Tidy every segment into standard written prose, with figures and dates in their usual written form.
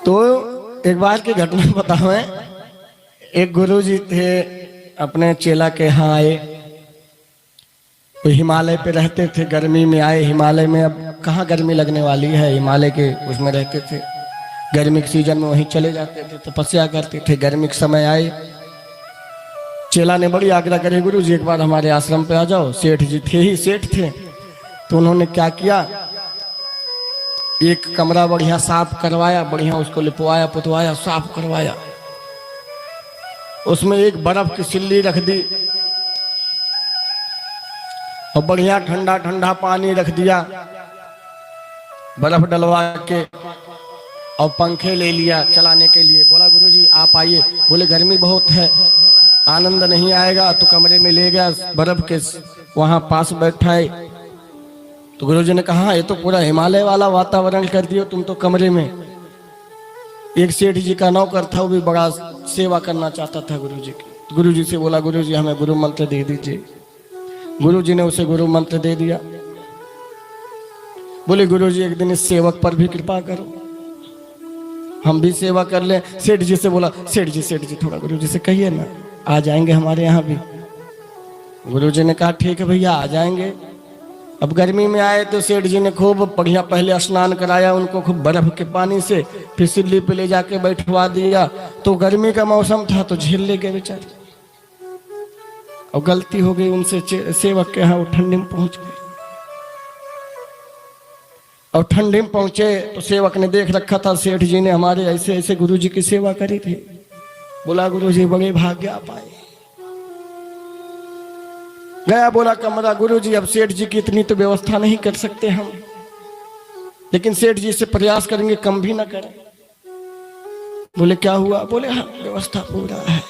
तो एक बार की घटना बताऊं। एक गुरुजी थे, अपने चेला के यहाँ आए। वो हिमालय पे रहते थे, गर्मी में आए हिमालय में। अब कहाँ गर्मी लगने वाली है, हिमालय के उसमें रहते थे। गर्मी के सीजन में वहीं चले जाते थे, तपस्या करते थे। गर्मी के समय आए, चेला ने बड़ी आग्रह करे, गुरुजी एक बार हमारे आश्रम पे आ जाओ। सेठ जी थे ही सेठ थे, तो उन्होंने क्या किया, एक कमरा बढ़िया साफ करवाया, बढ़िया उसको लिपवाया पुतवाया साफ करवाया। उसमें एक बर्फ की सिल्ली रख दी और बढ़िया ठंडा ठंडा पानी रख दिया, बर्फ डलवा के, और पंखे ले लिया चलाने के लिए। बोला गुरुजी आप आइए। बोले गर्मी बहुत है, आनंद नहीं आएगा। तो कमरे में ले गया, बर्फ के वहां पास बैठाए। तो गुरुजी ने कहा ये तो पूरा हिमालय वाला वातावरण कर दियो तुम तो कमरे में। एक सेठ जी का नौकर था, वो भी बड़ा सेवा करना चाहता था गुरुजी की। गुरुजी से बोला गुरुजी हमें गुरु मंत्र दे दीजिए। गुरुजी ने उसे गुरु मंत्र दे दिया। बोले गुरुजी एक दिन इस सेवक पर भी कृपा करो, हम भी सेवा कर ले। सेठ जी से बोला सेठ जी थोड़ा गुरुजी से कहिए ना, आ जाएंगे हमारे यहाँ भी। गुरुजी ने कहा ठीक है भैया आ जाएंगे। अब गर्मी में आए तो सेठ जी ने खूब बढ़िया पहले स्नान कराया उनको, खूब बर्फ के पानी से, फिर सिल्ली पे ले जाके बैठवा दिया। तो गर्मी का मौसम था तो झेल ले गए बेचारे। और गलती हो गई उनसे, सेवक के यहाँ वो ठंडी में पहुंच गए। और ठंडी में पहुंचे तो सेवक ने देख रखा था सेठ जी ने हमारे ऐसे ऐसे गुरुजी की सेवा करी थी। बोला गुरुजी बड़े भाग्य आप आए। गया, बोला कमरा, गुरुजी अब सेठ जी की इतनी तो व्यवस्था नहीं कर सकते हम, लेकिन सेठ जी से प्रयास करेंगे कम भी ना करें। बोले क्या हुआ? बोले हाँ व्यवस्था पूरा है।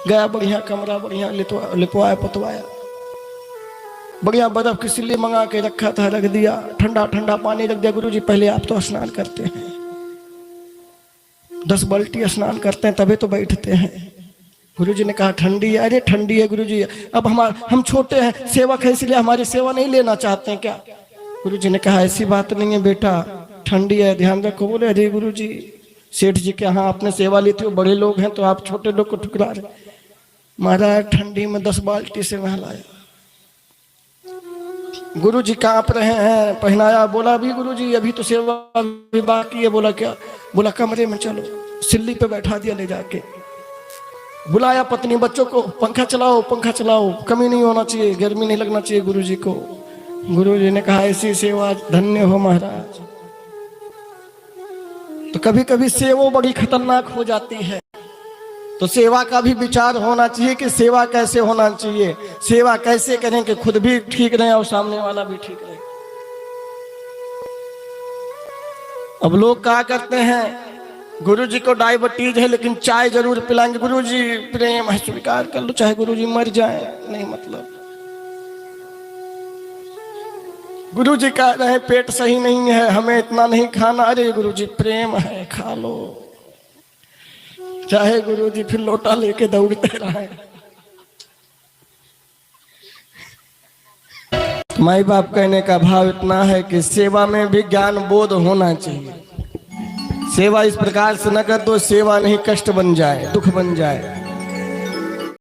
गया, बढ़िया कमरा, बढ़िया लिपवाया पुतवाया, बढ़िया बर्फ की सिल्ली मंगा के रखा था, रख दिया, ठंडा ठंडा पानी रख दिया। गुरुजी पहले आप तो स्नान करते हैं, 10 बाल्टी स्नान करते हैं तभी तो बैठते हैं। गुरुजी ने कहा ठंडी है। अरे ठंडी है गुरुजी, अब हम छोटे हैं, सेवक है इसलिए हमारी सेवा नहीं लेना चाहते हैं क्या? गुरुजी ने कहा ऐसी बात नहीं है बेटा, ठंडी है ध्यान रखो। बोले अरे गुरुजी सेठ जी के यहाँ आपने सेवा ली थी, वो बड़े लोग हैं तो आप छोटे लोग को ठुकरा रहे। महाराज ठंडी में 10 बाल्टी से नहलाया। गुरुजी कांप रहे हैं, पहनाया। बोला अभी गुरुजी अभी तो सेवा भी बाकी है। बोला क्या? बोला कमरे में चलो, सिल्ली पे बैठा दिया ले जाके। बुलाया पत्नी बच्चों को, पंखा चलाओ पंखा चलाओ, कमी नहीं होना चाहिए, गर्मी नहीं लगना चाहिए गुरुजी को। गुरुजी ने कहा ऐसी सेवा धन्य हो महाराज। तो कभी कभी सेवा बड़ी खतरनाक हो जाती है, तो सेवा का भी विचार होना चाहिए कि सेवा कैसे होना चाहिए, सेवा कैसे करें कि खुद भी ठीक रहे और सामने वाला भी ठीक रहे। अब लोग क्या करते हैं, गुरुजी को डायबिटीज है लेकिन चाय जरूर पिलाएंगे। गुरुजी प्रेम है स्वीकार कर लो, चाहे गुरुजी मर जाए नहीं मतलब। गुरुजी कह रहे हैं पेट सही नहीं है, हमें इतना नहीं खाना। अरे गुरुजी प्रेम है खा लो, चाहे गुरुजी फिर लोटा लेके दौड़ते रहे। माई बाप कहने का भाव इतना है कि सेवा में भी ज्ञान बोध होना चाहिए। सेवा इस प्रकार से न कर दो सेवा नहीं कष्ट बन जाए, दुख बन जाए।